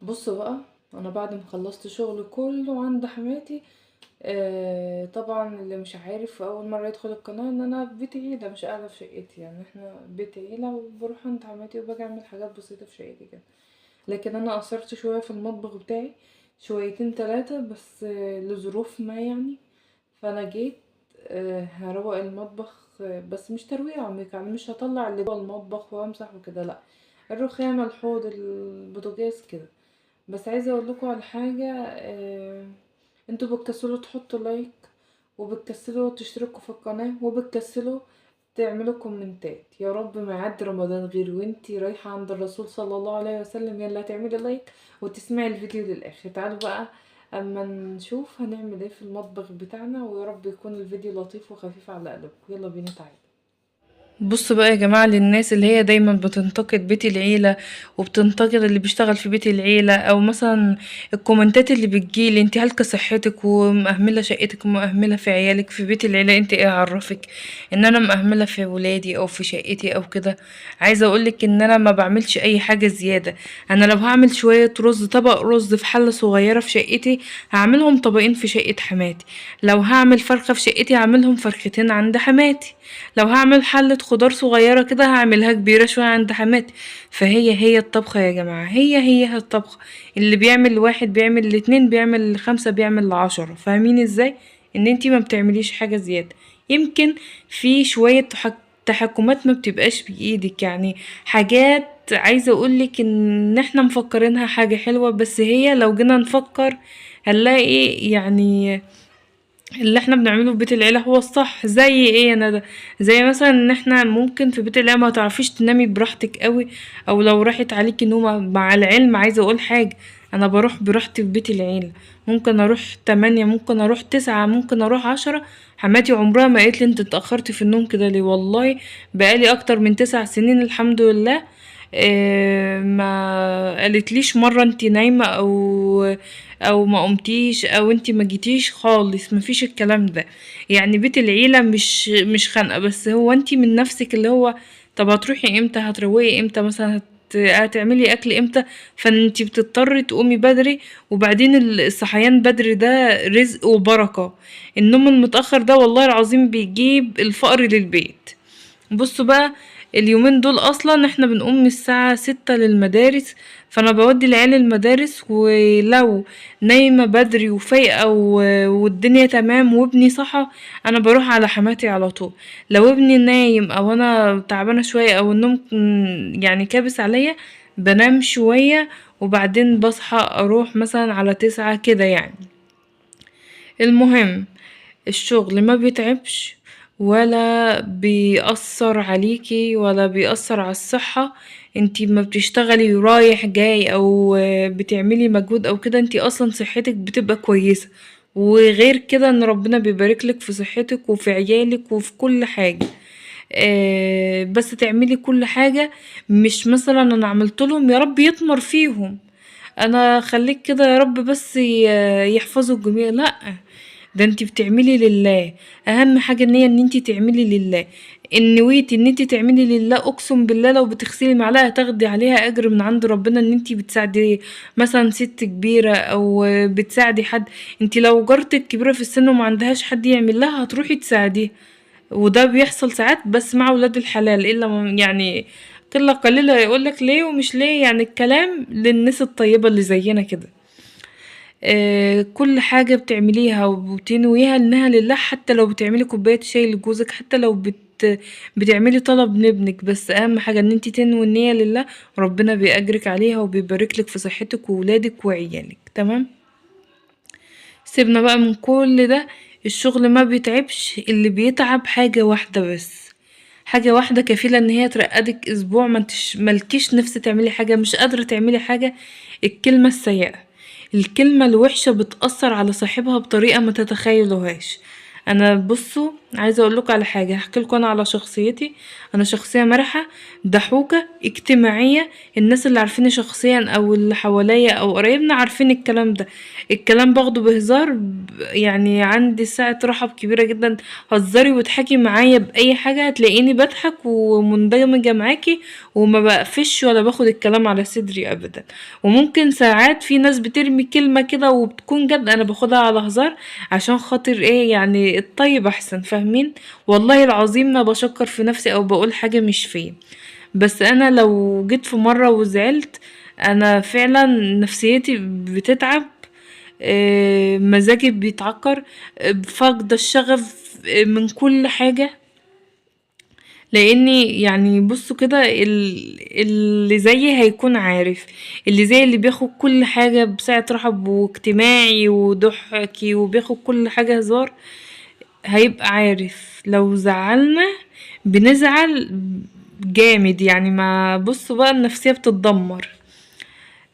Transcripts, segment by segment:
بص بقى، انا بعد ما خلصت شغل كله عند حماتي. طبعا اللي مش عارف اول مره يدخل القناه ان انا في بيت عيله، مش قاعده في شقتي، يعني احنا بيت عيله وبروح عند حماتي وباجي اعمل حاجات بسيطه في شقتي كده. لكن انا قصرت شويه في المطبخ بتاعي، شويتين تلاتة بس، لظروف ما يعني. فانا جيت هروق المطبخ، بس مش ترويق عميق، يعني مش هطلع اللي جوه المطبخ وامسح وكده، لا. الرخامه، الحوض، البوتاجاز كده. بس عايزة اقول لكم على حاجة. انتوا بتكسلوا تحطوا لايك، وبتكسلوا تشتركوا في القناة، وبتكسلوا تعملوا كومنتات. يا رب ما يعدي رمضان غير وانتي رايحة عند الرسول صلى الله عليه وسلم يلا تعملي لايك وتسمعي الفيديو للآخر. تعالوا بقى اما نشوف هنعمل ايه في المطبخ بتاعنا، ويا رب يكون الفيديو لطيف وخفيف على قلبكم. يلا بينا تعالوا. بصوا بقى يا جماعة، للناس اللي هي دايما بتنتقد بيت العيلة وبتنتقد اللي بيشتغل في بيت العيلة، او مثلا الكومنتات اللي بتجيلي انت هلكة صحتك ومأهملة شقتك ومأهملة في عيالك في بيت العيلة، انت ايه عرفك ان انا مأهملة في ولادي او في شقتي او كده؟ عايزة اقولك ان انا ما بعملش اي حاجة زيادة. انا لو هعمل شوية رز، طبق رز في حلة صغيرة في شقتي، هعملهم طبقين في شقة حماتي. لو هعمل فرخة في شقتي هعملهم فرختين عند حماتي. لو هعمل حلة خضار صغيرة كده هعملها كبيرة شوية عند حماتي. فهي الطبخة يا جماعة، هي الطبخة. اللي بيعمل واحد بيعمل الاتنين، بيعمل خمسة، بيعمل 10. فاهمين ازاي؟ ان انتي ما بتعمليش حاجة زيادة. يمكن في شوية تحكمات ما بتبقاش بإيدك، يعني حاجات عايزة اقولك ان احنا مفكرينها حاجة حلوة، بس هي لو جينا نفكر هنلاقي يعني اللي احنا بنعمله في بيت العيلة هو الصح. زي ايه انا ده؟ زي مثلا ان احنا ممكن في بيت العيلة ما تعرفيش تنامي براحتك قوي، او لو راحت عليكي نومة. مع العلم عايزة اقول حاجة، انا بروح براحتي في بيت العيلة. ممكن اروح 8، ممكن اروح 9، ممكن اروح 10. حماتي عمرها ما قالت لي انت اتأخرتي في النوم كده ليه، والله بقالي اكتر من 9 سنين الحمد لله. ما قالتليش مرة انتي نايمة او ما قمتيش او انتي ما جيتيش خالص، مفيش الكلام ده. يعني بيت العيلة مش خانقة، بس هو انتي من نفسك اللي هو طب هتروحي امتى، هتروقي امتى مثلا، هتعملي اكل امتى. فانتي بتضطري تقومي بدري، وبعدين الصحيان بدري ده رزق وبركة. النوم المتأخر ده والله العظيم بيجيب الفقر للبيت. بصوا بقى، اليومين دول اصلا احنا بنقوم من الساعة 6 للمدارس. فانا بودي العيال المدارس، ولو نايمة بدري وفايقة والدنيا تمام وابني صحى، انا بروح على حماتي على طول. لو ابني نايم او انا تعبانة شوية او النوم يعني كابس عليا، بنام شوية وبعدين بصحى اروح مثلا على 9 كده يعني. المهم، الشغل ما بيتعبش ولا بيأثر عليكي ولا بيأثر على الصحة. انتي ما بتشتغلي رايح جاي او بتعملي مجهود او كده، انتي اصلا صحتك بتبقى كويسة. وغير كده ان ربنا بيباركلك في صحتك وفي عيالك وفي كل حاجة. بس تعملي كل حاجة، مش مثلا انا عملت لهم يا رب يطمر فيهم، انا خليك كده يا رب بس يحفظوا الجميع، لا. ده انتي بتعملي لله. اهم حاجة النية ان انتي تعملي لله. ان نويتي ان انتي تعملي لله، اقسم بالله لو بتغسلي معلقة تاخدي عليها اجر من عند ربنا، ان انتي بتساعدي مثلا ست كبيرة او بتساعدي حد. انتي لو جارتك كبيرة في السن وما عندهاش حد يعمل لها هتروحي تساعديها. وده بيحصل ساعات بس مع ولاد الحلال، الا يعني قلة قليلة يقولك ليه ومش ليه، يعني الكلام للناس الطيبة اللي زينا كده. كل حاجة بتعمليها وبتنويها انها لله، حتى لو بتعملي كوباية شاي لجوزك، حتى لو بتعملي طلب لابنك، بس اهم حاجة ان انتي تنوي النية لله. ربنا بيأجرك عليها وبيباركلك في صحتك وولادك وعيالك. تمام. سيبنا بقى من كل ده. الشغل ما بيتعبش، اللي بيتعب حاجة واحدة بس. حاجة واحدة كفيلة ان هي ترقدك اسبوع، ما انتش ملكيش نفس تعملي حاجة، مش قادرة تعملي حاجة. الكلمة السيئة، الكلمة الوحشة بتأثر على صاحبها بطريقة ما تتخيلوهاش. انا بصوا، عايزة اقولكوا على حاجة، هحكيلكوا انا على شخصيتي. انا شخصية مرحة، ضحوكة، اجتماعية. الناس اللي عارفيني شخصيا او اللي حواليا او قرايبنا عارفين الكلام ده. الكلام باخده بهزار، يعني عندي سعة رحب كبيرة جدا. هزري واضحكي معايا بأي حاجة هتلاقيني بضحك ومندمجة معاكي، وما بقفش ولا باخد الكلام على صدري ابدا. وممكن ساعات في ناس بترمي كلمة كده وبتكون جد، انا باخدها على هزار عشان خاطر ايه؟ يعني الطيب احسن، فاهمين؟ والله العظيم ما بشكر في نفسي او بقول حاجة مش فيا. بس انا لو جيت في مرة وزعلت، انا فعلا نفسيتي بتتعب، مزاجي بيتعكر، فاقدة الشغف من كل حاجة. لاني يعني بصوا كده، اللي زيي هيكون عارف، اللي زي اللي بياخد كل حاجة بسعة رحب واجتماعي وضحكي وبياخد كل حاجة هزار، هيبقى عارف لو زعلنا بنزعل جامد. يعني ما بصوا بقى النفسية بتتدمر.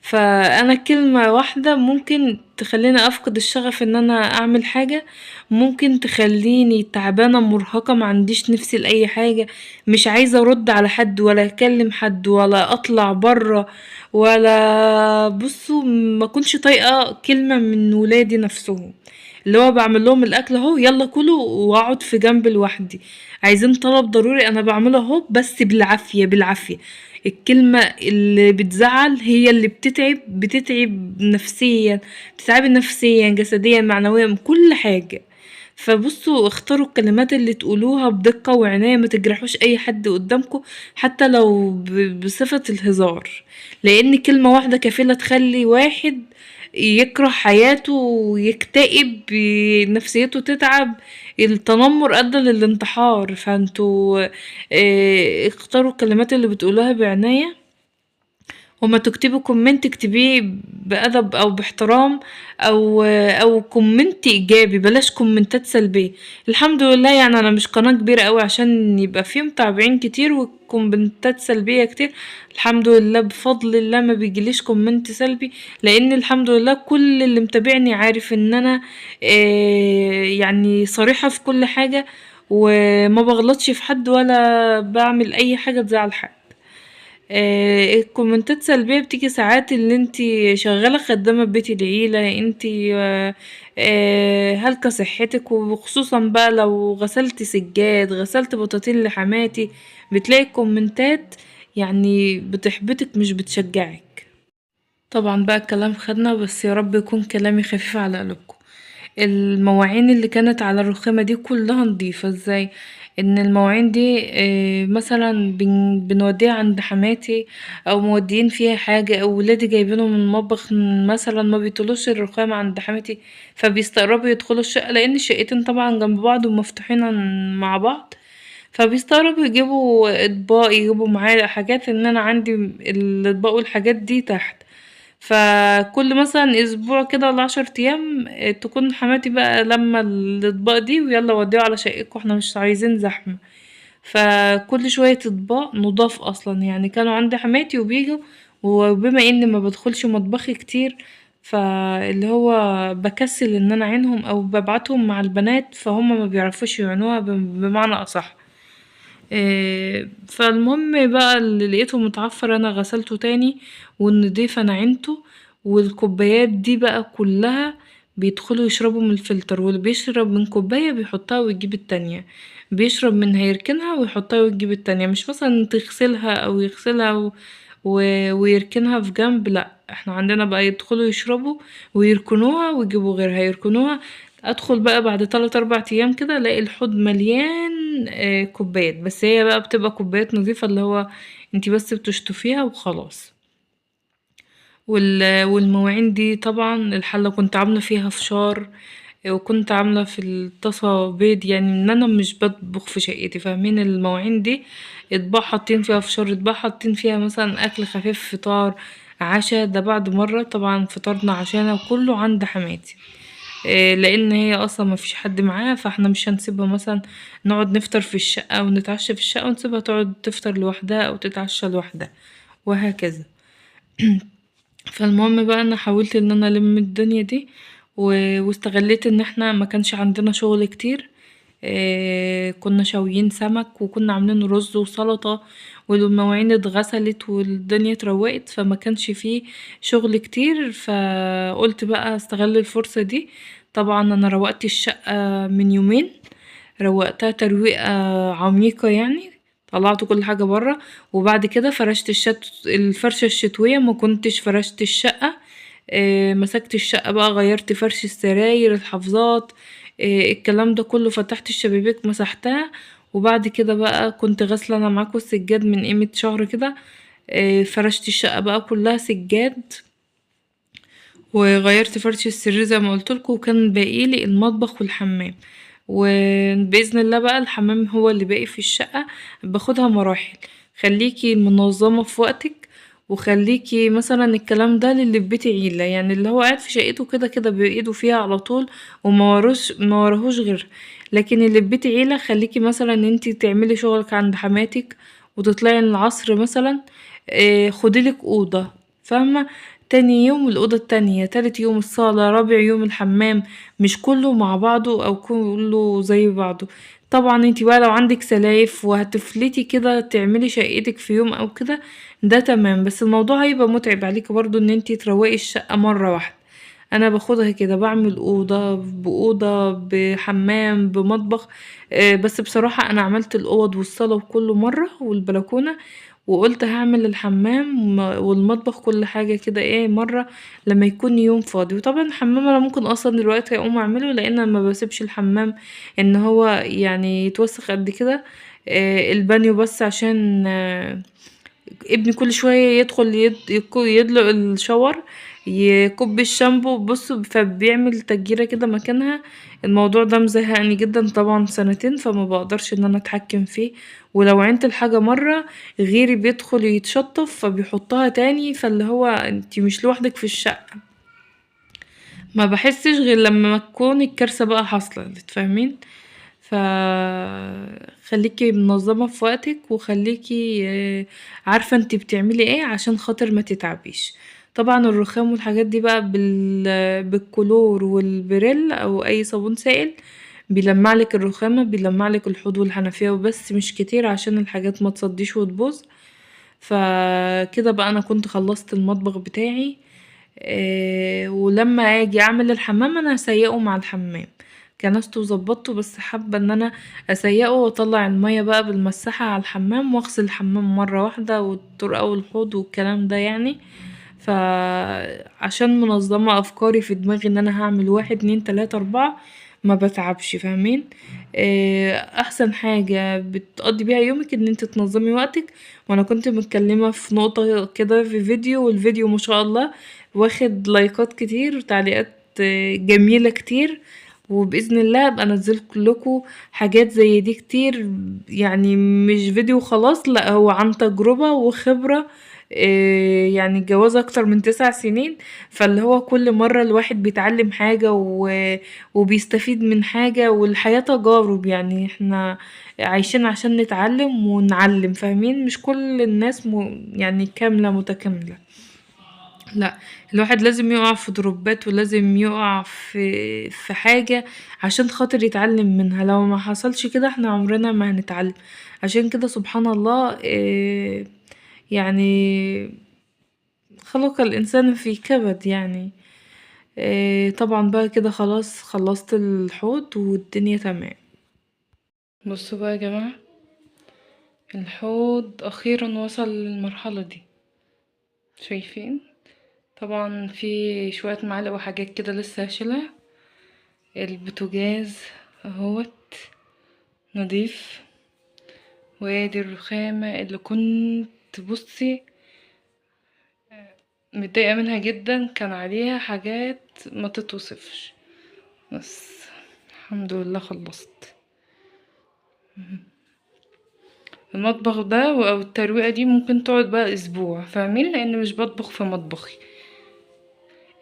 فانا كلمة واحدة ممكن تخليني افقد الشغف ان انا اعمل حاجة، ممكن تخليني تعبانة مرهقة معنديش نفسي لاي حاجة، مش عايزة ارد على حد ولا اكلم حد ولا اطلع برا، ولا بصوا ما كنش طايقة كلمة من ولادي نفسهم. اللي هو بعمل لهم الاكل اهو يلا كلوا، واقعد في جنب لوحدي. عايزين طلب ضروري انا بعمله اهو بس بالعافية بالعافية. الكلمة اللي بتزعل هي اللي بتتعب نفسيا، بتتعبي نفسيا جسديا معنويا كل حاجة. فبصوا اختاروا الكلمات اللي تقولوها بدقة وعناية، ما تجرحوش اي حد قدامكم، حتى لو بصفة الهزار. لان كلمة واحدة كفيلة تخلي واحد يكره حياته ويكتئب، نفسيته تتعب. التنمر ادى للانتحار. فانتوا اختاروا الكلمات اللي بتقولوها بعناية، وما تكتبي كومنت اكتبيه بأدب او باحترام، او كومنت ايجابي، بلاش كومنتات سلبية. الحمد لله يعني انا مش قناة كبيرة قوي عشان يبقى فيه متابعين كتير وكومنتات سلبية كتير. الحمد لله بفضل الله ما بيجيليش كومنت سلبي، لان الحمد لله كل اللي متابعني عارف ان انا يعني صريحة في كل حاجة، وما بغلطش في حد ولا بعمل اي حاجة تزعل حد. الكومنتات سلبية بتيجي ساعات اللي انتي شغالة خدامة ببيت العيلة، انتي هلكة صحتك، وخصوصا بقى لو غسلت سجاد غسلت بطاطين لحماتي، بتلاقي الكومنتات يعني بتحبطك مش بتشجعك. طبعا بقى الكلام خدنا، بس يا رب يكون كلامي خفيف على قلوبكم. المواعين اللي كانت على الرخامة دي كلها نضيفة ازاي؟ ان المواعين دي مثلا بنوديها عند حماتي، او مودين فيها حاجة، او ولادي جايبينهم من المطبخ مثلا ما بيطولوش الرخامة عند حماتي، فبيستقربوا يدخلوا الشقة لان الشقتين طبعا جنب بعض ومفتوحين مع بعض. فبيستغربوا يجيبوا اطباق، يجيبوا معايا حاجات، ان انا عندي الاطباق والحاجات دي تحت. فكل مثلا اسبوع كده ولا 10 ايام تكون حماتي بقى لما الاطباق دي ويلا وديها على شقتكم احنا مش عايزين زحمة. فكل شوية اطباق نضاف اصلا، يعني كانوا عند حماتي وبيجوا، وبما اني ما بدخلش مطبخي كتير، فاللي هو بكسل ان انا اعينهم او ببعتهم مع البنات، فهم ما بيعرفوش يعينوها بمعنى اصح. فالمهم بقى اللي لقيته متعفر انا غسلته تاني، والنضيف انا عينته. والكوبايات دي بقى كلها بيدخلوا يشربوا من الفلتر، واللي بيشرب من كوباية بيحطها ويجيب التانية، بيشرب منها يركنها ويحطها ويجيب التانية، مش مثلا تغسلها او يغسلها ويركنها في جنب. لا احنا عندنا بقى يدخلوا يشربوا ويركنوها ويجيبوا غيرها يركنوها. ادخل بقى بعد 3 4 ايام كده الاقي الحوض مليان كوبايات، بس هي بقى بتبقى كوبايات نظيفة، اللي هو انتي بس بتشطفيها وخلاص. والمواعين دي طبعا الحلة كنت عاملة فيها فشار، وكنت عاملة في الطاسة بيض، يعني ان انا مش بطبخ في شقتي، فاهمين؟ المواعين دي اطباق حاطين فيها فشار، اطباق حاطين فيها مثلا اكل خفيف، فطار، عشاء. ده بعد مرة طبعا فطرنا عشانا كله عند حماتي، لان هي اصلا ما فيش حد معاها، فاحنا مش هنسيبها مثلا نقعد نفطر في الشقة ونتعشى في الشقة ونسيبها تقعد تفطر لوحدها او تتعشى لوحدها، وهكذا. فالمهم بقى انا حاولت ان انا الم الدنيا دي، واستغليت ان احنا ما كانش عندنا شغل كتير، كنا شاويين سمك وكنا عاملين رز وسلطة والمواعين اتغسلت والدنيا اتروقت، فما كانش فيه شغل كتير، فقلت بقى استغل الفرصة دي. طبعا انا روقت الشقة من يومين، روقتها ترويقة عميقة يعني، طلعت كل حاجة برا. وبعد كده فرشت الفرشة الشتوية، ما كنتش فرشت الشقة. مسكت الشقة بقى، غيرت فرش السراير، الحفاظات، الكلام ده كله، فتحت الشبابيك مسحتها. وبعد كده بقى كنت غاسلة انا معاكم السجاد من قيمة شهر كده، فرشت الشقة بقى كلها سجاد، وغيرت فرش السرير زي ما قلتلكوا، وكان باقيلي المطبخ والحمام. وبإذن الله بقى الحمام هو اللي باقي في الشقة، باخدها مراحل. خليكي منظمة في وقتك، وخليكي مثلا الكلام ده للي في بيت عيلة، يعني اللي هو قاعد في شقته كده كده بإيده فيها على طول ما وراهوش غير. لكن اللي في بيت عيلة خليكي مثلا ان انتي تعملي شغلك عند حماتك وتطلعي العصر مثلا، خديلك أوضة، فاهمة؟ تاني يوم الأوضة التانية، تالت يوم الصالة، رابع يوم الحمام، مش كله مع بعضه أو كله زي بعضه. طبعا انتي بقى لو عندك سلايف وهتفلتي كده تعملي شقتك في يوم أو كده، ده تمام، بس الموضوع هيبقى متعب عليكي برضه ان انتي تروقي الشقة مرة واحدة. انا باخدها كده، بعمل اوضة بأوضة بحمام بمطبخ. بس بصراحة انا عملت الاوض والصالة وكله مرة والبلكونة، وقلت هعمل الحمام والمطبخ كل حاجة كده ايه مرة لما يكون يوم فاضي. وطبعا الحمام انا ممكن اصلا دلوقتي اقوم اعمله، لان انا ما بسيبش الحمام ان هو يعني يتوسخ قد كده. البانيو بس عشان ابني كل شوية يدخل يدلق الشاور، يكب الشامبو، بص فبيعمل تجيرة كده مكانها. الموضوع ده مزهقني جدا، طبعا سنتين فما بقدرش ان انا اتحكم فيه. ولو عينت الحاجة مرة غيري بيدخل يتشطف فبيحطها تاني، فاللي هو انتي مش لوحدك في الشقة، ما بحسش غير لما تكون الكارثة بقى حاصلة، تفهمين؟ ف خليكي منظمة في وقتك، وخليكي عارفة انتي بتعملي ايه عشان خاطر ما تتعبيش. طبعا الرخام والحاجات دي بقى بالكلور والبريل او اي صابون سائل بيلمعلك الرخامة، بيلمعلك الحوض والحنفية، وبس مش كتير عشان الحاجات ما تصديش وتبوظ. فكده بقى انا كنت خلصت المطبخ بتاعي. ولما اجي اعمل الحمام انا هسيقه مع الحمام، كنسته وظبطته، بس حابة ان انا اسيقه واطلع المية بقى بالمساحة على الحمام واغسل الحمام مرة واحدة والطرقة والحوض والكلام ده يعني. فعشان منظمة افكاري في دماغي ان انا هعمل 1 2 3 4، ما بتعبش، فاهمين؟ احسن حاجة بتقضي بيها يومك ان انت تنظمي وقتك. وانا كنت متكلمة في نقطة كده في فيديو، والفيديو ما شاء الله واخد لايكات كتير وتعليقات جميلة كتير، وبإذن الله ابقى انزل لكم حاجات زي دي كتير، يعني مش فيديو خلاص، لا هو عن تجربة وخبرة. يعني الجواز اكتر من 9 سنين، فاللي هو كل مرة الواحد بيتعلم حاجة وبيستفيد من حاجة، والحياة تجارب، يعني احنا عايشين عشان نتعلم ونعلم، فاهمين؟ مش كل الناس يعني كاملة متكاملة، لا، الواحد لازم يقع في دروبات، ولازم يقع في حاجة عشان خاطر يتعلم منها. لو ما حصلش كده احنا عمرنا ما هنتعلم. عشان كده سبحان الله، يعني خلق الإنسان في كبد يعني. طبعا بقى كده خلاص خلصت الحوض والدنيا تمام. بصوا بقى يا جماعة، الحوض أخيرا وصل للمرحلة دي، شايفين؟ طبعا في شوية معلق وحاجات كده لسه هشيلها. البوتاجاز اهوت نضيف، وادي الرخامة اللي كنت بصي متضايقة منها جدا، كان عليها حاجات ما تتوصفش، بس الحمد لله خلصت. المطبخ ده او الترويقة دي ممكن تقعد بقى اسبوع، فاهمين؟ لان مش بطبخ في مطبخي.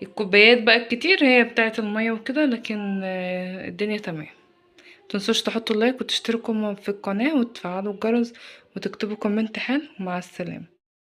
الكوبايات بقى الكتير هي بتاعة المية وكده، لكن الدنيا تمام. متنسوش تحطوا لايك وتشتركوا في القناة وتفعلوا الجرس وتكتبوا كومنت حلو. مع السلامة.